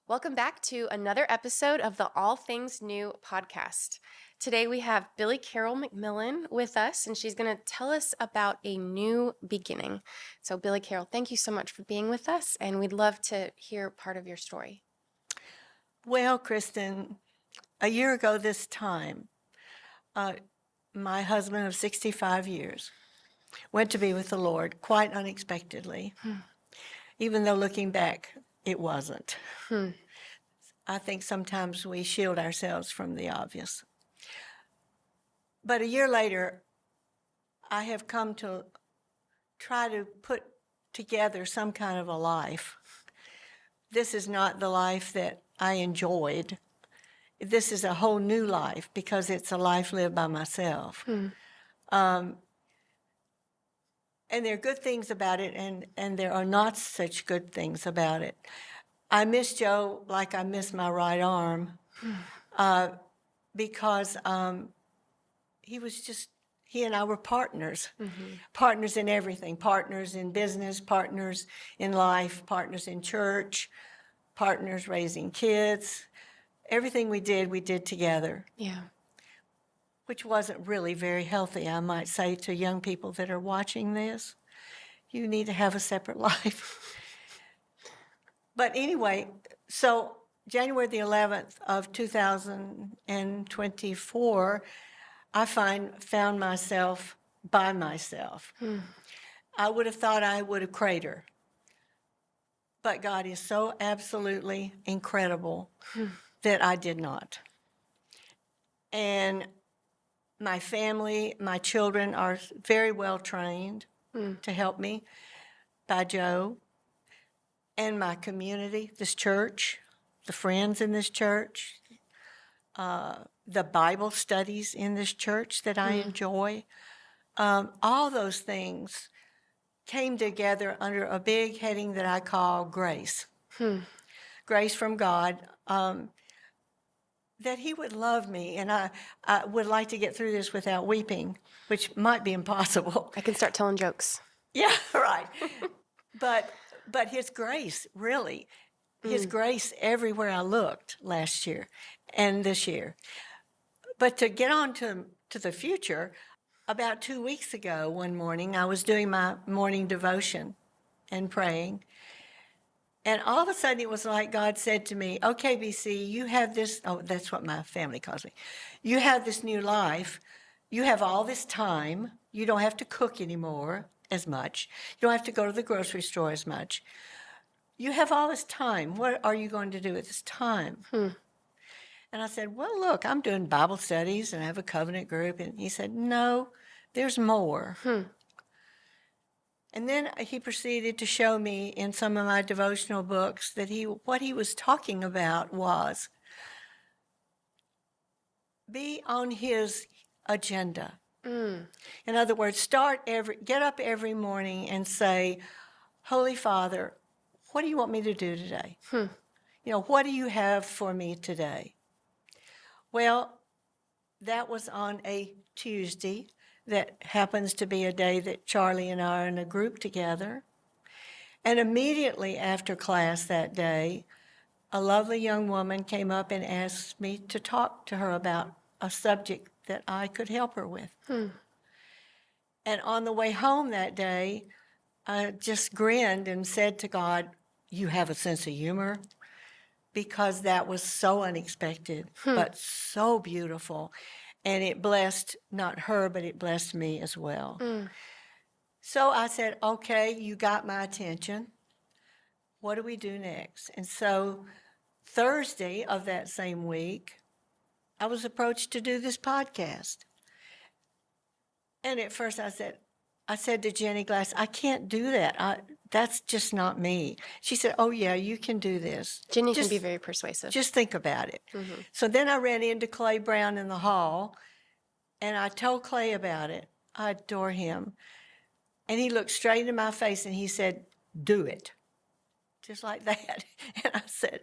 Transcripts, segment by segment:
Welcome back to another episode of the All Things New podcast. Today we have Billie Carole McMillan with us, and she's going to tell us about a new beginning. So, Billie Carole, thank you so much for being with us, and we'd love to hear part of your story. Well, Kristen, a year ago this time, my husband of 65 years went to be with the Lord quite unexpectedly, even though looking back, it wasn't. I think sometimes we shield ourselves from the obvious. But a year later, I have come to try to put together some kind of a life. This is not the life that I enjoyed. This is a whole new life because it's a life lived by myself. And there are good things about it, and there are not such good things about it. I miss Joe like I miss my right arm because he and I were partners, partners in everything, partners in business, partners in life, partners in church, partners raising kids. Everything we did together. Yeah. Which wasn't really very healthy, I might say, to young people that are watching this. You need to have a separate life. But anyway, so January the 11th of 2024, I found myself by myself. I would have thought I would have cratered. But God is so absolutely incredible that I did not. And my family, my children are very well trained to help me by Joe. And my community, this church, the friends in this church, the Bible studies in this church that I enjoy, all those things came together under a big heading that I call grace. Grace from God. That he would love me, and I would like to get through this without weeping, which might be impossible. I can start telling jokes. Yeah, right. But his grace, really, his grace everywhere I looked last year and this year. But to get on to the future, about 2 weeks ago, one morning, I was doing my morning devotion and praying. And all of a sudden, it was like God said to me, okay, BC, you have this, that's what my family calls me. You have this new life. You have all this time. You don't have to cook anymore as much. You don't have to go to the grocery store as much. You have all this time. What are you going to do with this time? And I said, well, look, I'm doing Bible studies and I have a covenant group. And he said, no, there's more. And then he proceeded to show me in some of my devotional books that what he was talking about was be on his agenda. In other words, get up every morning and say, Holy Father, what do you want me to do today? What do you have for me today? Well, that was on a Tuesday. That happens to be a day that Charlie and I are in a group together. And immediately after class that day, a lovely young woman came up and asked me to talk to her about a subject that I could help her with. And on the way home that day, I just grinned and said to God, you have a sense of humor? Because that was so unexpected, but so beautiful. And it blessed not her, but it blessed me as well. So I said, okay, you got my attention. What do we do next? And so Thursday of that same week, I was approached to do this podcast. And at first I said to Jenny Glass, I can't do that. That's just not me. She said, oh, yeah, you can do this. Jenny can be very persuasive. Just think about it. So then I ran into Clay Brown in the hall, and I told Clay about it. I adore him. And he looked straight in my face, and he said, do it. Just like that. And I said,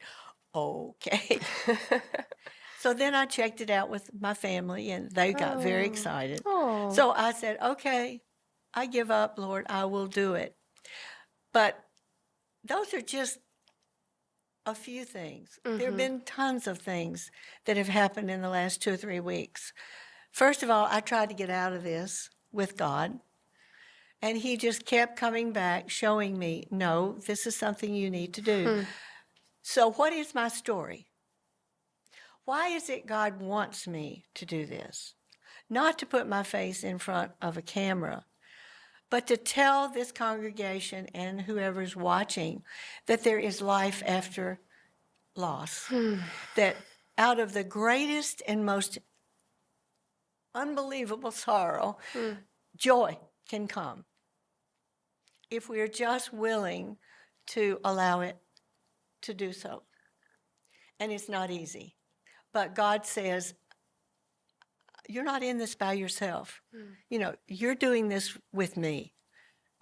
okay. So then I checked it out with my family, and they got very excited. So I said, okay, I give up, Lord. I will do it. But those are just a few things. There have been tons of things that have happened in the last 2 or 3 weeks. First of all, I tried to get out of this with God, and he just kept coming back, showing me, no, this is something you need to do. So what is my story? Why is it God wants me to do this? Not to put my face in front of a camera, but to tell this congregation and whoever's watching that there is life after loss. That out of the greatest and most unbelievable sorrow, joy can come if we are just willing to allow it to do so. And it's not easy. But God says, you're not in this by yourself. You're doing this with me.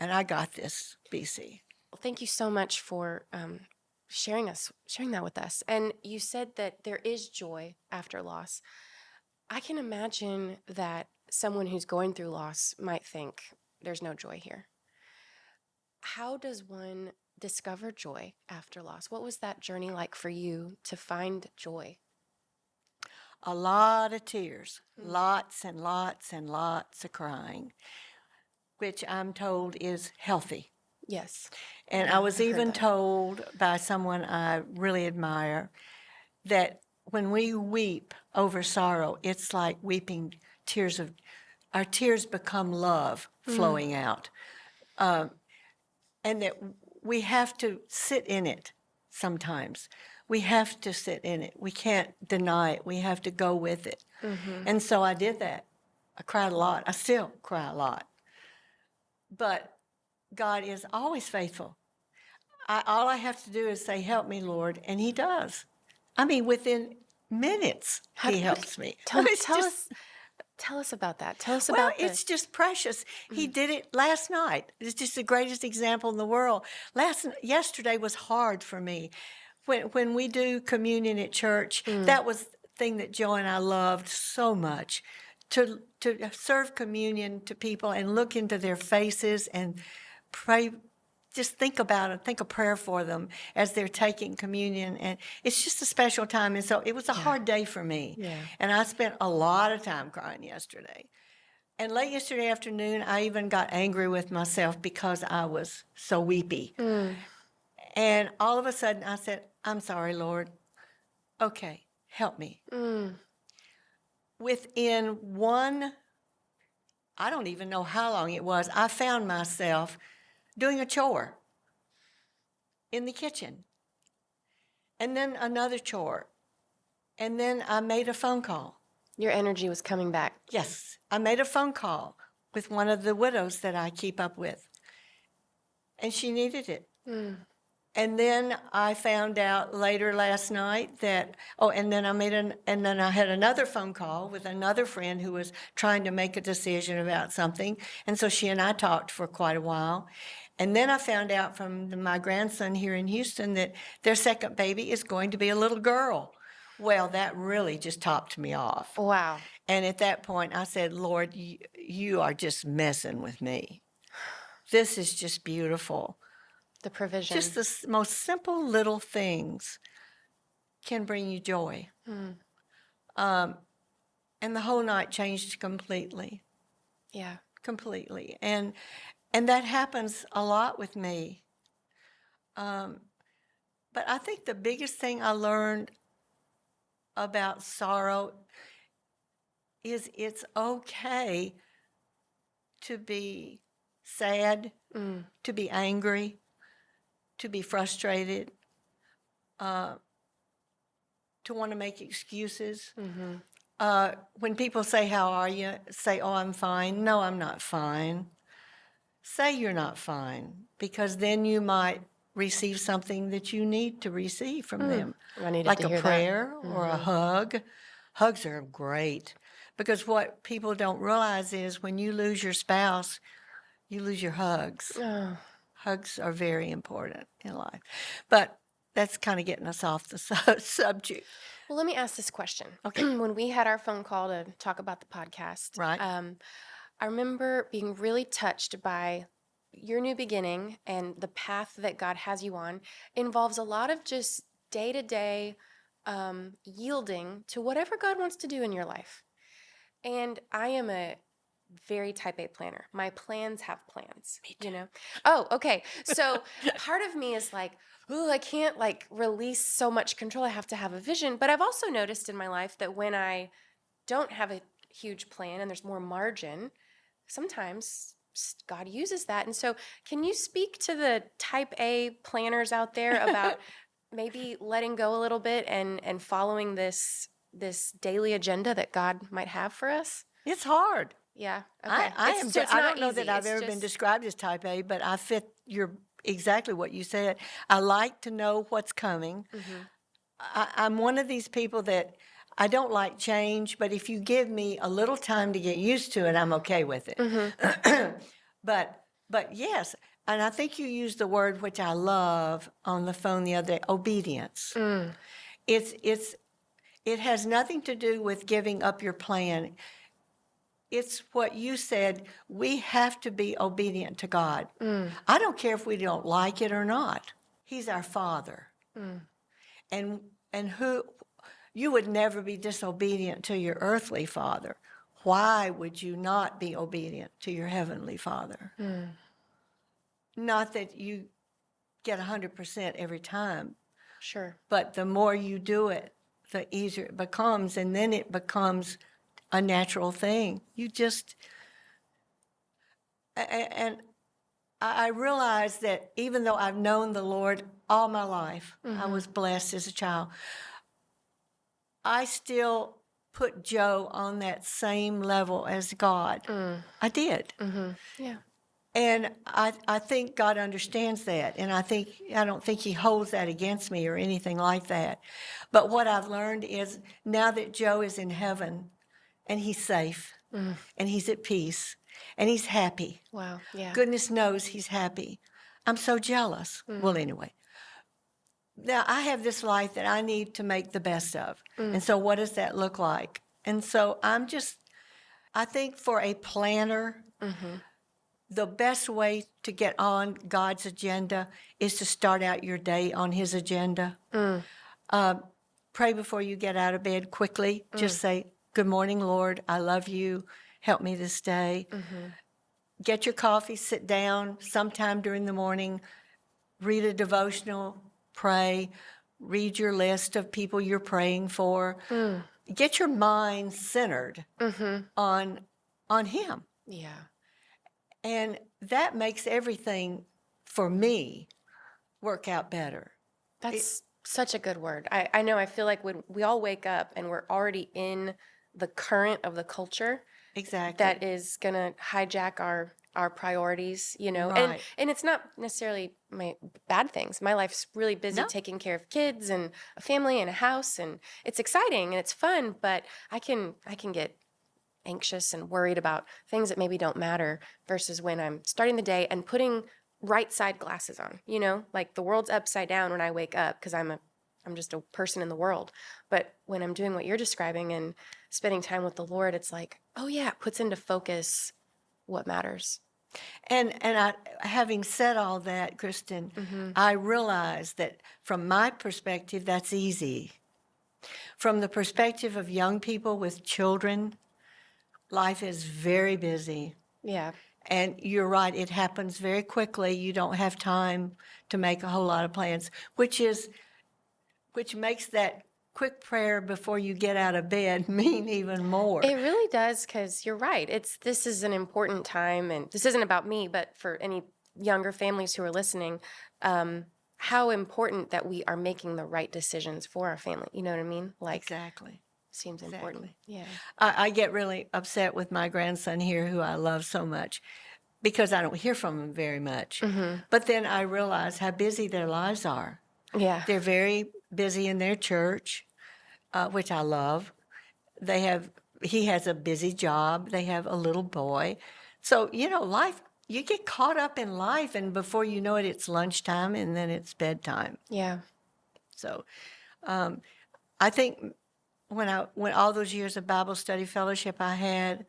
And I got this, BC. Well, thank you so much for sharing that with us. And you said that there is joy after loss. I can imagine that someone who's going through loss might think there's no joy here. How does one discover joy after loss? What was that journey like for you to find joy? A lot of tears, lots and lots and lots of crying, which I'm told is healthy. Yes. And I was even told by someone I really admire that when we weep over sorrow, it's like weeping our tears become love flowing out. And that we have to sit in it sometimes. We have to sit in it. We can't deny it. We have to go with it. And so I did that. I cried a lot. I still cry a lot. But God is always faithful. All I have to do is say, help me, Lord, and he does. I mean, within minutes, he helps me. Tell us about that. Tell us about it's just precious. He did it last night. It's just the greatest example in the world. Yesterday was hard for me. When we do communion at church, that was the thing that Joe and I loved so much, to serve communion to people and look into their faces and pray. Just think about it, think a prayer for them as they're taking communion. And it's just a special time. And so it was a hard day for me. Yeah. And I spent a lot of time crying yesterday. And late yesterday afternoon, I even got angry with myself because I was so weepy. And all of a sudden I said, I'm sorry, Lord. Okay, help me. Within I don't even know how long it was, I found myself doing a chore in the kitchen, and then another chore, and then I made a phone call. Your energy was coming back. Yes, I made a phone call with one of the widows that I keep up with, and she needed it. And then I found out later last night that, and then I had another phone call with another friend who was trying to make a decision about something. And so she and I talked for quite a while. And then I found out from my grandson here in Houston that their second baby is going to be a little girl. Well, that really just topped me off. Wow. And at that point I said, Lord, you are just messing with me. This is just beautiful. The provision. Just the most simple little things can bring you joy. And the whole night changed completely. Yeah. Completely. And that happens a lot with me. But I think the biggest thing I learned about sorrow is it's okay to be sad, to be angry, to be frustrated, to want to make excuses. When people say, how are you? Say, oh, I'm fine. No, I'm not fine. Say you're not fine, because then you might receive something that you need to receive from them. I needed like to a hear prayer or a hug. Hugs are great, because what people don't realize is when you lose your spouse, you lose your hugs. that. Hugs are very important in life. But that's kind of getting us off the subject. Well, let me ask this question. Okay. When we had our phone call to talk about the podcast, Right. I remember being really touched by your new beginning, and the path that God has you on involves a lot of just day to day yielding to whatever God wants to do in your life. And I am a very type A planner. My plans have plans, you know? Oh, okay. So part of me is like, ooh, I can't like release so much control. I have to have a vision. But I've also noticed in my life that when I don't have a huge plan and there's more margin, sometimes God uses that. And so, can you speak to the type A planners out there about maybe letting go a little bit and following this daily agenda that God might have for us? It's hard. Yeah. I, Okay. I am. So it's I not don't know that easy. I've It's ever been just described as type A, but I fit your exactly what you said. I like to know what's coming. I'm one of these people that I don't like change, but if you give me a little time to get used to it, I'm okay with it. But yes, and I think you used the word which I love on the phone the other day, obedience. It has nothing to do with giving up your plan. It's what you said. We have to be obedient to God. I don't care if we don't like it or not. He's our Father. And who you would never be disobedient to your earthly father. Why would you not be obedient to your heavenly Father? Not that you get 100% every time, sure. but the more you do it, the easier it becomes, and then it becomes a natural thing. You just, and I realize that even though I've known the Lord all my life, I was blessed as a child, I still put Joe on that same level as God. I did. Yeah. And I think God understands that. And I don't think he holds that against me or anything like that. But what I've learned is now that Joe is in heaven and he's safe and he's at peace and he's happy. Wow. Yeah. Goodness knows he's happy. I'm so jealous. Well, anyway. Now, I have this life that I need to make the best of. And so what does that look like? And so I think for a planner, the best way to get on God's agenda is to start out your day on his agenda. Pray before you get out of bed quickly. Just say, "Good morning, Lord. I love you. Help me this day." Get your coffee, sit down sometime during the morning, read a devotional, pray, read your list of people you're praying for. Get your mind centered on him. Yeah. And that makes everything, for me, work out better. That's such a good word. I know I feel like when we all wake up and we're already in the current of the culture Exactly. that is gonna hijack our priorities, you know. Right. And it's not necessarily my bad things. My life's really busy No. taking care of kids and a family and a house, and it's exciting and it's fun, but I can get anxious and worried about things that maybe don't matter versus when I'm starting the day and putting right side glasses on, you know, like the world's upside down when I wake up because I'm just a person in the world. But when I'm doing what you're describing and spending time with the Lord, it's like, oh yeah, it puts into focus what matters. And having said all that, Kristen, I realize that from my perspective, that's easy. From the perspective of young people with children, life is very busy. Yeah. And you're right, it happens very quickly. You don't have time to make a whole lot of plans, which makes that quick prayer before you get out of bed mean even more. It really does, because you're right. This is an important time, and this isn't about me, but for any younger families who are listening, how important that we are making the right decisions for our family. You know what I mean? Like, Exactly. seems important. Yeah. I get really upset with my grandson here, who I love so much, because I don't hear from him very much. But then I realize how busy their lives are. Yeah. They're very busy in their church, which I love. He has a busy job. They have a little boy. So, life, you get caught up in life, and before you know it, it's lunchtime, and then it's bedtime. Yeah. So I think when all those years of Bible study fellowship I had,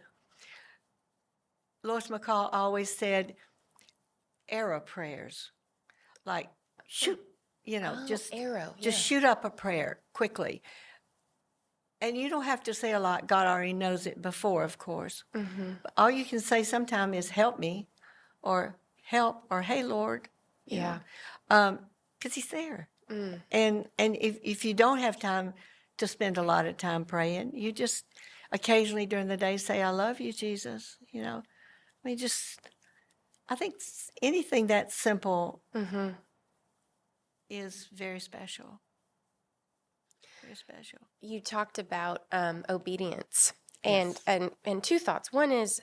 Lois McCall always said, era prayers. Like, shoot, Oh, just arrow. just Yeah. shoot up a prayer quickly. And you don't have to say a lot. God already knows it before, of course. But all you can say sometime is help me, or help, or hey, Lord, Yeah. because he's there. And if you don't have time to spend a lot of time praying, you just occasionally during the day say, I love you, Jesus. I mean, I think anything that simple is very special. Very special. You talked about obedience, Yes. and two thoughts. One is,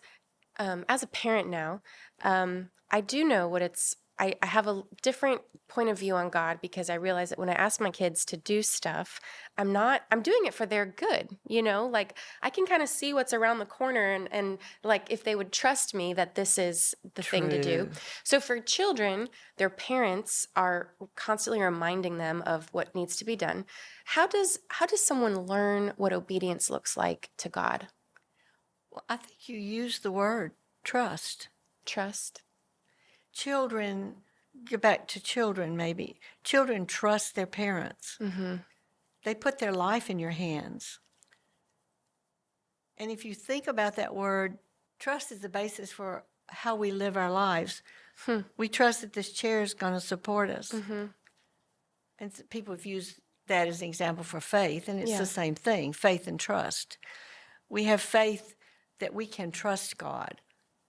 as a parent now, I do know what it's. I have a different point of view on God because I realize that when I ask my kids to do stuff, I'm doing it for their good. Like I can kind of see what's around the corner and like if they would trust me that this is the thing to do. True. So for children, their parents are constantly reminding them of what needs to be done. How does someone learn what obedience looks like to God? Well, I think you use the word trust. Trust. Children, go back to children maybe. Children trust their parents. They put their life in your hands. And if you think about that word, trust is the basis for how we live our lives. We trust that this chair is going to support us. And people have used that as an example for faith, and it's Yeah. the same thing, faith and trust. We have faith that we can trust God.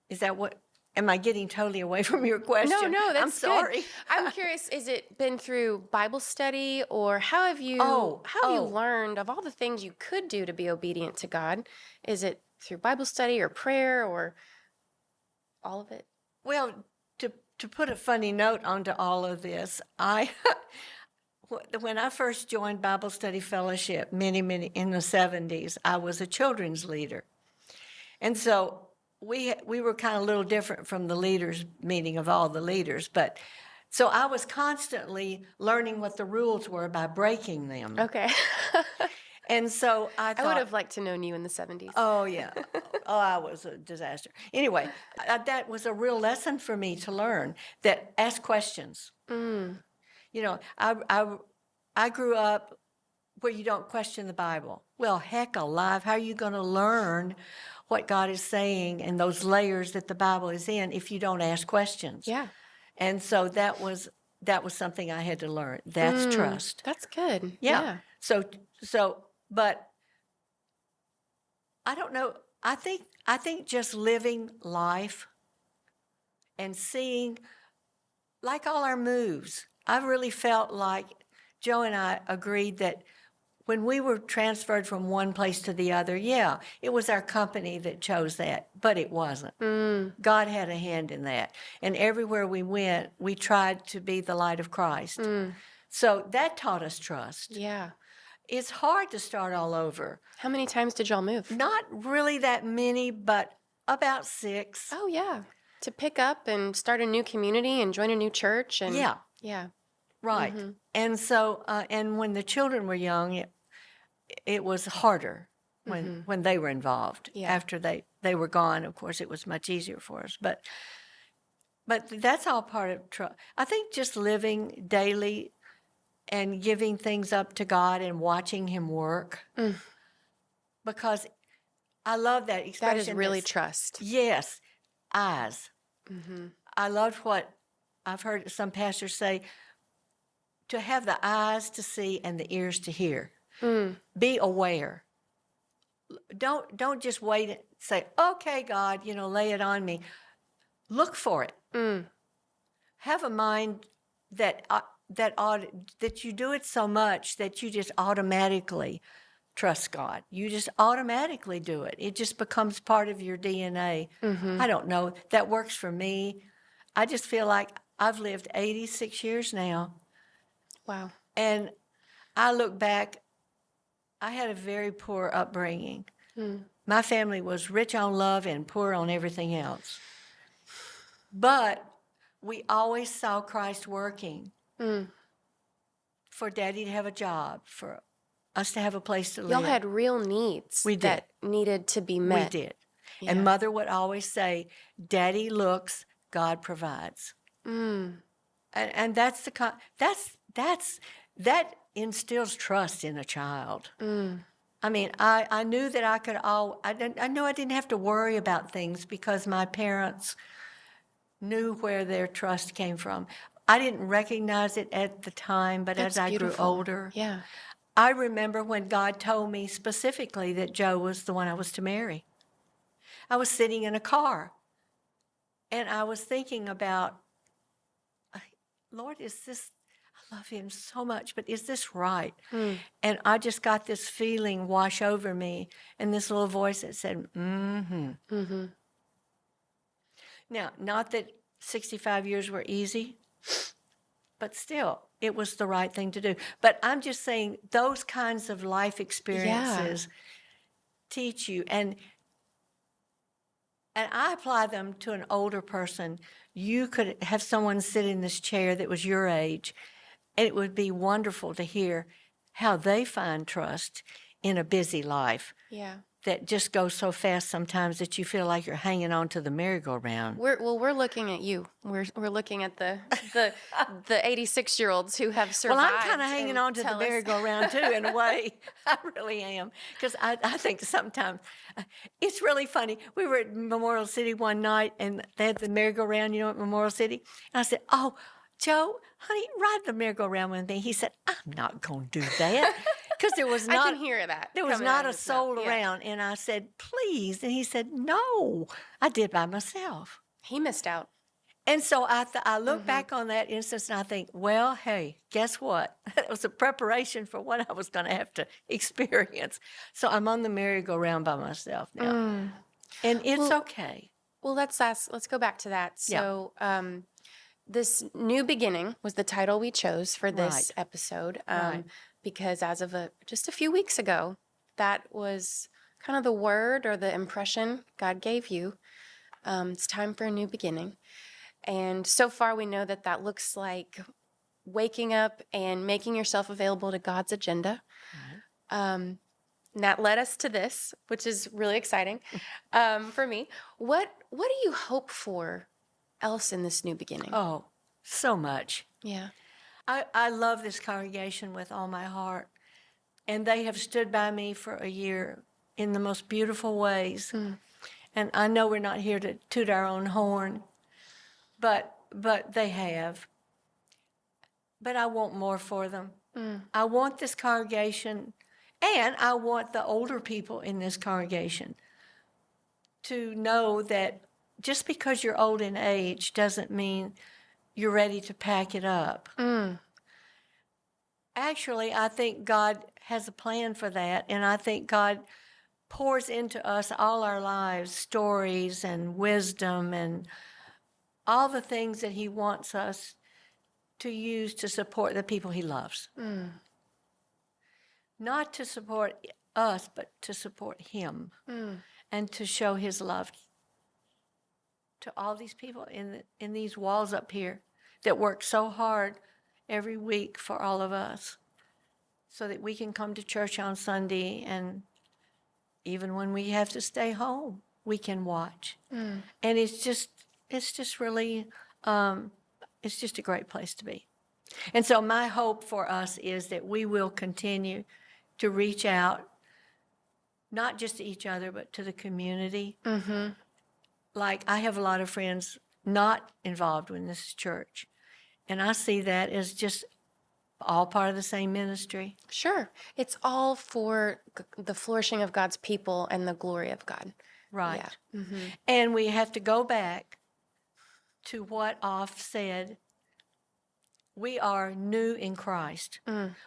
Is that what, am I getting totally away from your question? No, that's I'm sorry. good. I'm curious, is it been through Bible study or how have you learned of all the things you could do to be obedient to God? Is it through Bible study or prayer or all of it? Well, to put a funny note onto all of this, when I first joined Bible Study Fellowship many in the 70s, I was a children's leader. And so we were kind of a little different from the leaders meeting of all the leaders, but so I was constantly learning what the rules were by breaking them. Okay. And so I I would thought, have liked to known you in the 70s. oh yeah, I was a disaster. Anyway, that was a real lesson for me to learn, that ask questions. I grew up where you don't question the Bible. Well, heck alive, how are you going to learn what God is saying and those layers that the Bible is in if you don't ask questions? Yeah. And so that was something I had to learn. That's trust. That's good. Yeah. So, but I don't know. I think just living life and seeing, like all our moves, I really felt like Joe and I agreed that when we were transferred from one place to the other, yeah, it was our company that chose that, but it wasn't. God had a hand in that. And everywhere we went, we tried to be the light of Christ. So that taught us trust. Yeah. It's hard to start all over. How many times did y'all move? Not really that many, but about 6. Oh, yeah. To pick up and start a new community and join a new church. And Yeah. Yeah. Right. And so, and when the children were young, it was harder when they were involved. Yeah. After they were gone, of course, it was much easier for us. But that's all part of trust. I think just living daily and giving things up to God and watching Him work. Because I love that expression. That is really trust. Yes, eyes. I loved what I've heard some pastors say, to have the eyes to see and the ears to hear. Be aware. Don't just wait and say, okay, God, lay it on me. Look for it. Have a mind that you do it so much that you just automatically trust God. You just automatically do it. It just becomes part of your DNA. I don't know. That works for me. I just feel like I've lived 86 years now. Wow. And I look back, I had a very poor upbringing. My family was rich on love and poor on everything else. But we always saw Christ working for Daddy to have a job, for us to have a place to live. Y'all had real needs that needed to be met. We did. Yeah. And Mother would always say, Daddy looks, God provides. And that's that instills trust in a child. I mean, I knew that I knew I didn't have to worry about things because my parents knew where their trust came from. I didn't recognize it at the time, but That's as I grew beautiful. older, Yeah. I remember when God told me specifically that Joe was the one I was to marry. I was sitting in a car and I was thinking about, Lord, I love him so much, but is this right? And I just got this feeling wash over me and this little voice that said, mm-hmm. Now, not that 65 years were easy, but still, it was the right thing to do. But I'm just saying those kinds of life experiences teach you. And I apply them to an older person. You could have someone sit in this chair that was your age, and it would be wonderful to hear how they find trust in a busy life Yeah. that just goes so fast sometimes that you feel like you're hanging on to the merry-go-round. We're looking at you. We're looking at the 86-year-olds who have survived. Well, I'm kind of hanging and on to the tell us- merry-go-round too, in a way. I really am, because I think sometimes it's really funny. We were at Memorial City one night, and they had the merry-go-round, at Memorial City. And I said, "Oh, Joe, honey, ride the merry-go-round with me." He said, "I'm not going to do that," because there was I not. can hear that. There was coming out not of a his mouth. soul Yeah. around, and I said, "Please," and he said, "No, I did by myself." He missed out. And so I look back on that instance and I think, well, hey, guess what? It was a preparation for what I was going to have to experience. So I'm on the merry-go-round by myself now. And it's okay. Well, let's go back to that. Yeah. So, this new beginning was the title we chose for this Right. episode, Right. because as of just a few weeks ago, that was kind of the word or the impression God gave you. It's time for a new beginning. And so far, we know that looks like waking up and making yourself available to God's agenda. And that led us to this, which is really exciting for me. What do you hope for else in this new beginning? Oh, so much. Yeah. I love this congregation with all my heart. And they have stood by me for a year in the most beautiful ways. And I know we're not here to toot our own horn, but they have. But I want more for them. I want this congregation, and I want the older people in this congregation to know that just because you're old in age doesn't mean you're ready to pack it up. Actually, I think God has a plan for that, and I think God pours into us all our lives stories and wisdom and all the things that He wants us to use to support the people He loves. Not to support us, but to support Him and to show His love to all these people in these walls up here that work so hard every week for all of us so that we can come to church on Sunday, and even when we have to stay home, we can watch. And it's just really, it's just a great place to be. And so my hope for us is that we will continue to reach out, not just to each other, but to the community. Like, I have a lot of friends not involved in this church, and I see that as just all part of the same ministry. Sure. It's all for the flourishing of God's people and the glory of God. Right. Yeah. And we have to go back to what Off said. We are new in Christ.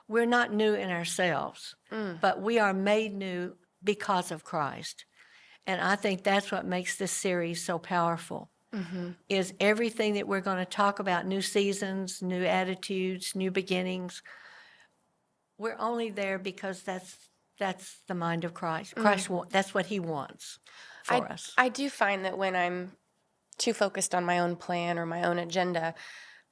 We're not new in ourselves, but we are made new because of Christ. And I think that's what makes this series so powerful, is everything that we're going to talk about, new seasons, new attitudes, new beginnings. We're only there because that's the mind of Christ. That's what He wants for us. I do find that when I'm too focused on my own plan or my own agenda,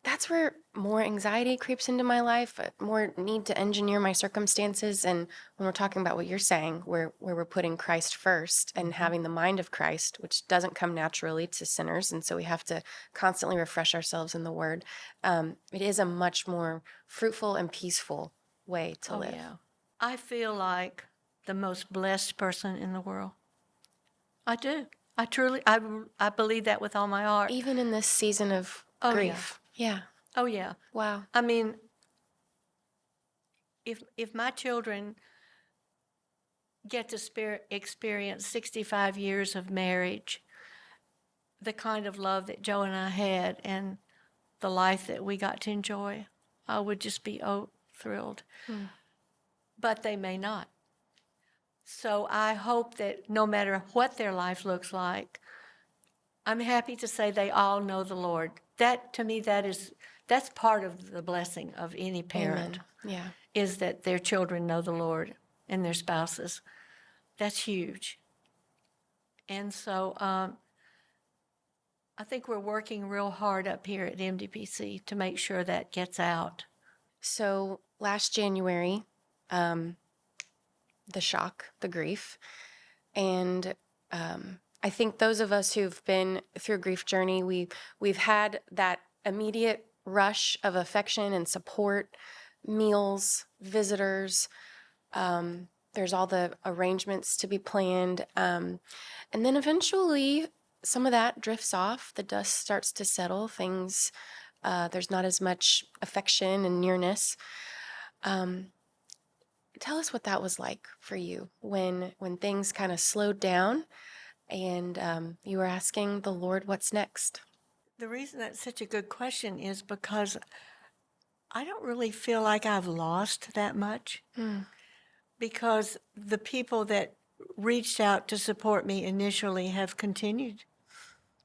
that's where more anxiety creeps into my life, more need to engineer my circumstances. And when we're talking about what you're saying, where we're putting Christ first and having the mind of Christ, which doesn't come naturally to sinners, and so we have to constantly refresh ourselves in the Word. It is a much more fruitful and peaceful way to Oh, live. yeah. I feel like the most blessed person in the world. I do. I truly, I believe that with all my heart. Even in this season of Oh, grief. Yeah. Oh, yeah. Wow. I mean, if my children get to experience 65 years of marriage, the kind of love that Joe and I had and the life that we got to enjoy, I would just be thrilled. But they may not. So I hope that no matter what their life looks like, I'm happy to say they all know the Lord. That, to me, that's part of the blessing of any parent. Amen. Yeah. Is that their children know the Lord and their spouses. That's huge. And so I think we're working real hard up here at MDPC to make sure that gets out. So last January, the shock, the grief, and I think those of us who've been through a grief journey, we've had that immediate rush of affection and support, meals, visitors. There's all the arrangements to be planned, and then eventually some of that drifts off. The dust starts to settle. Things there's not as much affection and nearness. Tell us what that was like for you when things kind of slowed down and you were asking the Lord, what's next? The reason that's such a good question is because I don't really feel like I've lost that much because the people that reached out to support me initially have continued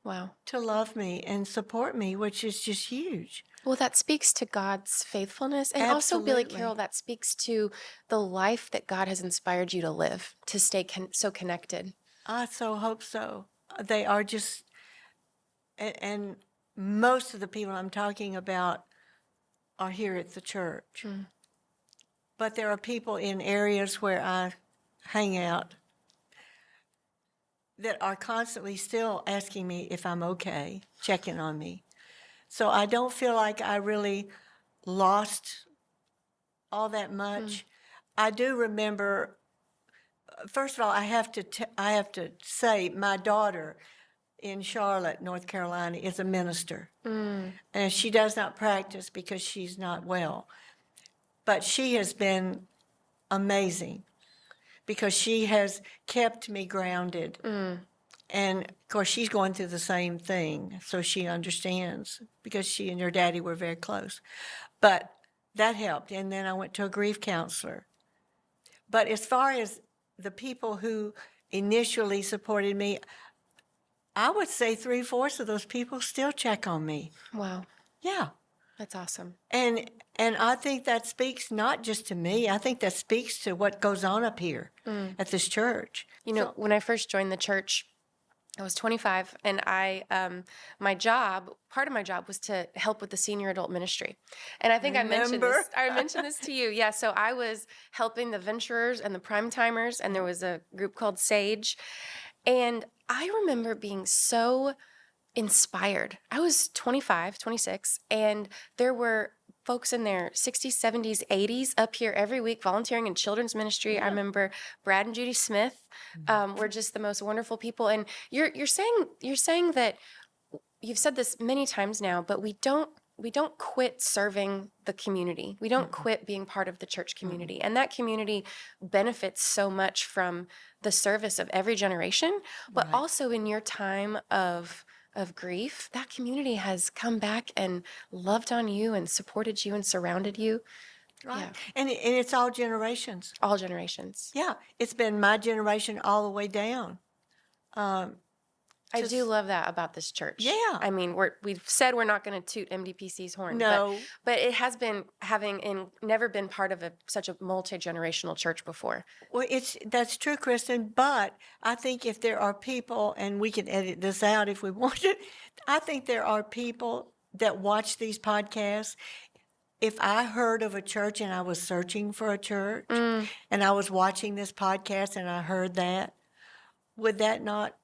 Wow. to love me and support me, which is just huge. Well, that speaks to God's faithfulness. And also, Billie Absolutely. Carole, that speaks to the life that God has inspired you to live, to stay so connected. I so hope so. They are just, and most of the people I'm talking about are here at the church. But there are people in areas where I hang out that are constantly still asking me if I'm okay, checking on me. So I don't feel like I really lost all that much. I do remember, first of all, I have to say my daughter in Charlotte, North Carolina, is a minister. And she does not practice because she's not well. But she has been amazing because she has kept me grounded. And of course, she's going through the same thing, so she understands because she and her daddy were very close. But that helped. And then I went to a grief counselor. But as far as the people who initially supported me, I would say 3/4 of those people still check on me. Wow. Yeah. That's awesome. And I think that speaks not just to me, I think that speaks to what goes on up here at this church. You know, when I first joined the church, I was 25, and my job, part of my job was to help with the senior adult ministry. And I think I mentioned this to you. Yeah, so I was helping the venturers and the prime timers, and there was a group called Sage. And I remember being so inspired. I was 25, 26, and there were folks in their 60s, 70s, 80s up here every week volunteering in children's ministry. I remember Brad and Judy Smith were just the most wonderful people. And you're saying that you've said this many times now, but we don't quit serving the community. We don't quit being part of the church community. And that community benefits so much from the service of every generation, but also in your time of grief, that community has come back and loved on you and supported you and surrounded you. Right. Yeah. And it's all generations. All generations. Yeah. It's been my generation all the way down. I do love that about this church. Yeah. I mean, we've said we're not going to toot MDPC's horn. No. But it has been never been part of such a multi-generational church before. Well, that's true, Kristen, but I think if there are people, and we can edit this out if we want to, I think there are people that watch these podcasts, if I heard of a church and I was searching for a church and I was watching this podcast and I heard that, would that not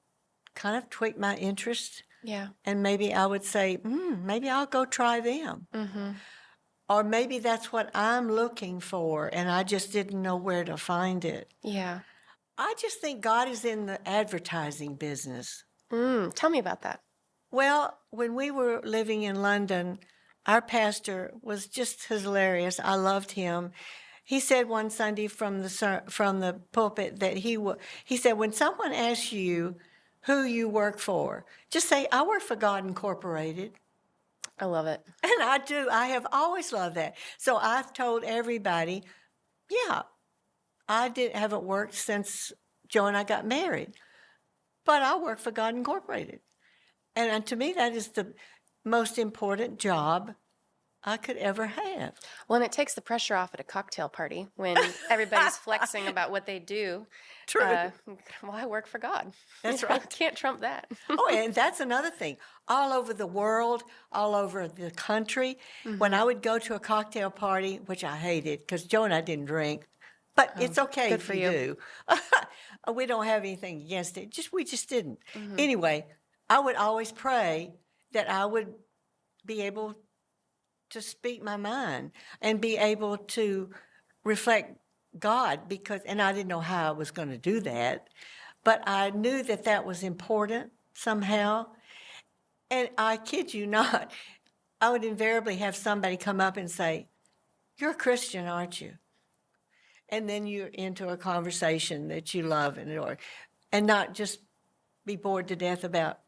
kind of tweak my interest? Yeah. And maybe I would say, maybe I'll go try them. Or maybe that's what I'm looking for and I just didn't know where to find it. Yeah. I just think God is in the advertising business. Tell me about that. Well, when we were living in London, our pastor was just hilarious. I loved him. He said one Sunday from the pulpit that he said, when someone asks you who you work for, just say, I work for God Incorporated. I love it. And I do. I have always loved that. So I've told everybody, yeah, haven't worked since Joe and I got married, but I work for God Incorporated. And to me, that is the most important job I could ever have. Well, and it takes the pressure off at a cocktail party when everybody's flexing about what they do. True. Well, I work for God. That's You know, right. Can't trump that. Oh, and that's another thing. All over the world, all over the country, when I would go to a cocktail party, which I hated because Joe and I didn't drink, but it's okay good if for you you. do. We don't have anything against it. We just didn't. Anyway, I would always pray that I would be able to speak my mind and be able to reflect God and I didn't know how I was going to do that, but I knew that that was important somehow. And I kid you not, I would invariably have somebody come up and say, you're a Christian, aren't you? And then you're into a conversation that you love and adore, and not just be bored to death about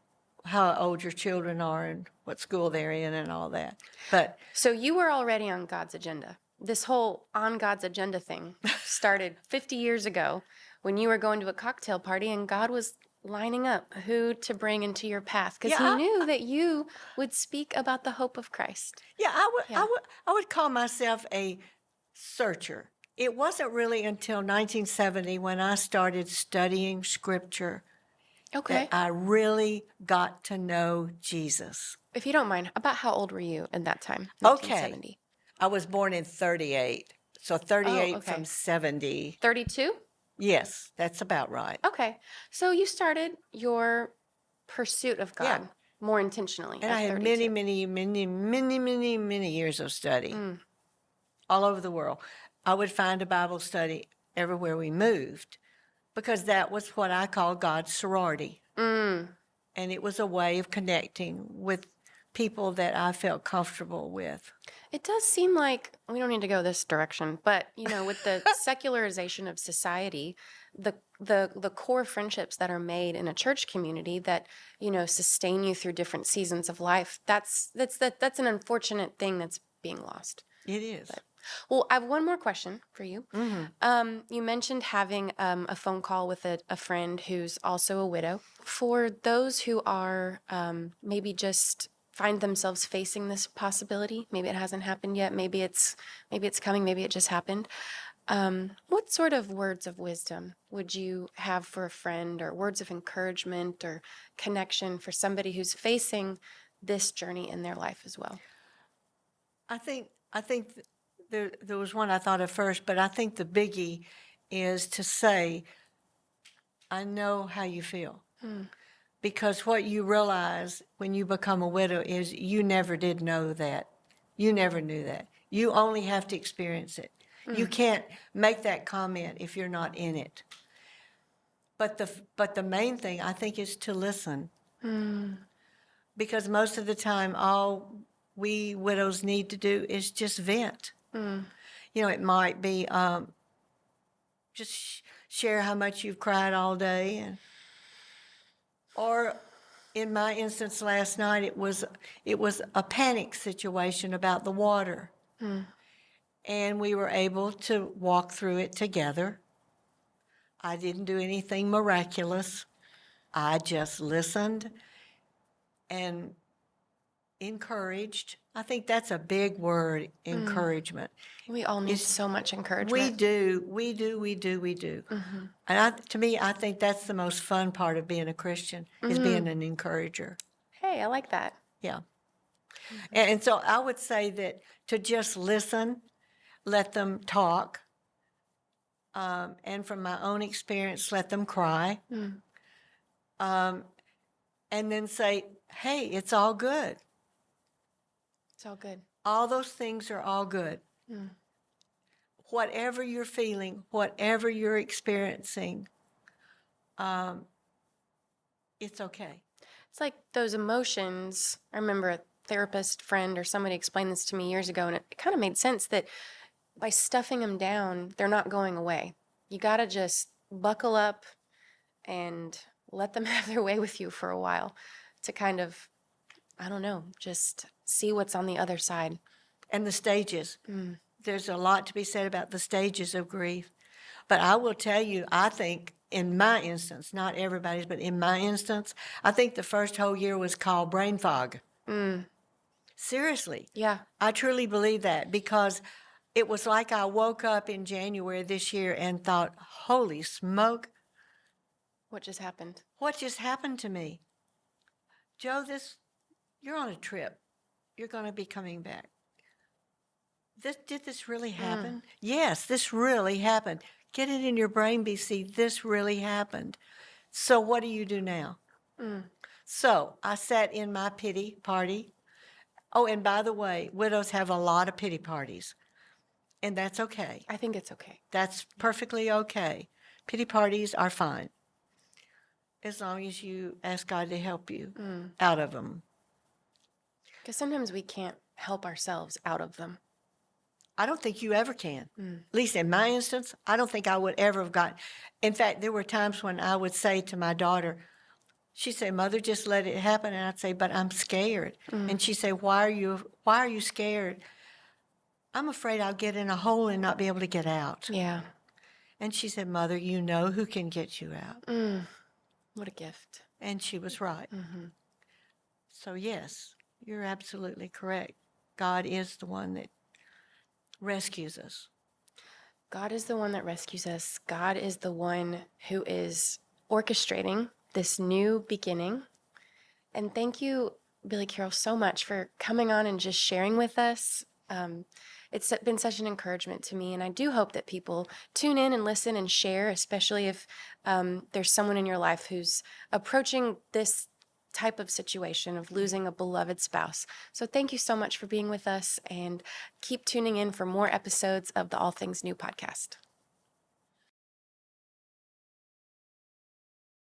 how old your children are and what school they're in and all that. But So you were already on God's agenda. This whole on God's agenda thing started 50 years ago when you were going to a cocktail party and God was lining up who to bring into your path because he knew that you would speak about the hope of Christ. yeah, I would call myself a searcher. It wasn't really until 1970 when I started studying scripture Okay. that I really got to know Jesus. If you don't mind, about how old were you at that time? Okay. 1970. I was born in 38, so 38 okay. from 70. 32? Yes, that's about right. Okay. So you started your pursuit of God more intentionally And at I had 32. many years of study all over the world. I would find a Bible study everywhere we moved because that was what I call God's sorority. And it was a way of connecting with people that I felt comfortable with. It does seem like we don't need to go this direction, but with the secularization of society, the core friendships that are made in a church community that sustain you through different seasons of life, that's an unfortunate thing that's being lost. It is. Well, I have one more question for you. You mentioned having a phone call with a friend who's also a widow. For those who are maybe just find themselves facing this possibility, maybe it hasn't happened yet, maybe it's coming, maybe it just happened. What sort of words of wisdom would you have for a friend, or words of encouragement or connection for somebody who's facing this journey in their life as well? I think there was one I thought of first, but I think the biggie is to say, I know how you feel. Because what you realize when you become a widow is you never did know that. You never knew that. You only have to experience it. You can't make that comment if you're not in it. But the main thing, I think, is to listen. Because most of the time, all we widows need to do is just vent. It might be just share how much you've cried all day, or in my instance last night, it was a panic situation about the water, and we were able to walk through it together. I didn't do anything miraculous. I just listened and encouraged. I think that's a big word, encouragement. We all need so much encouragement. We do. And to me, I think that's the most fun part of being a Christian, is being an encourager. Hey, I like that. Yeah. And so I would say that to just listen, let them talk, and from my own experience, let them cry, and then say, hey, it's all good. It's all good. All those things are all good. Whatever you're feeling, whatever you're experiencing, it's okay. It's like those emotions. I remember a therapist friend or somebody explained this to me years ago, and it kind of made sense that by stuffing them down, they're not going away. You got to just buckle up and let them have their way with you for a while to kind of, I don't know, just see what's on the other side. And the stages. There's a lot to be said about the stages of grief. But I will tell you, I think in my instance, not everybody's, but in my instance, I think the first whole year was called brain fog. Seriously. Yeah. I truly believe that, because it was like I woke up in January this year and thought, holy smoke, What just happened? what just happened to me? Joe, you're on a trip. You're going to be coming back. Did this really happen? Yes, this really happened. Get it in your brain, BC. This really happened. So what do you do now? So I sat in my pity party. Oh, and by the way, widows have a lot of pity parties, and that's okay. I think it's okay. That's perfectly okay. Pity parties are fine, as long as you ask God to help you out of them. Because sometimes we can't help ourselves out of them. I don't think you ever can. At least in my instance, I don't think I would ever have gotten. In fact, there were times when I would say to my daughter, she'd say, Mother, just let it happen. And I'd say, but I'm scared. And she'd say, why are you scared? I'm afraid I'll get in a hole and not be able to get out. Yeah. And she said, Mother, you know who can get you out. What a gift. And she was right. So yes, you're absolutely correct. God is the one that rescues us. God is the one that rescues us. God is the one who is orchestrating this new beginning. And thank you, Billie Carole, so much for coming on and just sharing with us. It's been such an encouragement to me, and I do hope that people tune in and listen and share, especially if there's someone in your life who's approaching this type of situation of losing a beloved spouse. So thank you so much for being with us, and keep tuning in for more episodes of the All Things New podcast.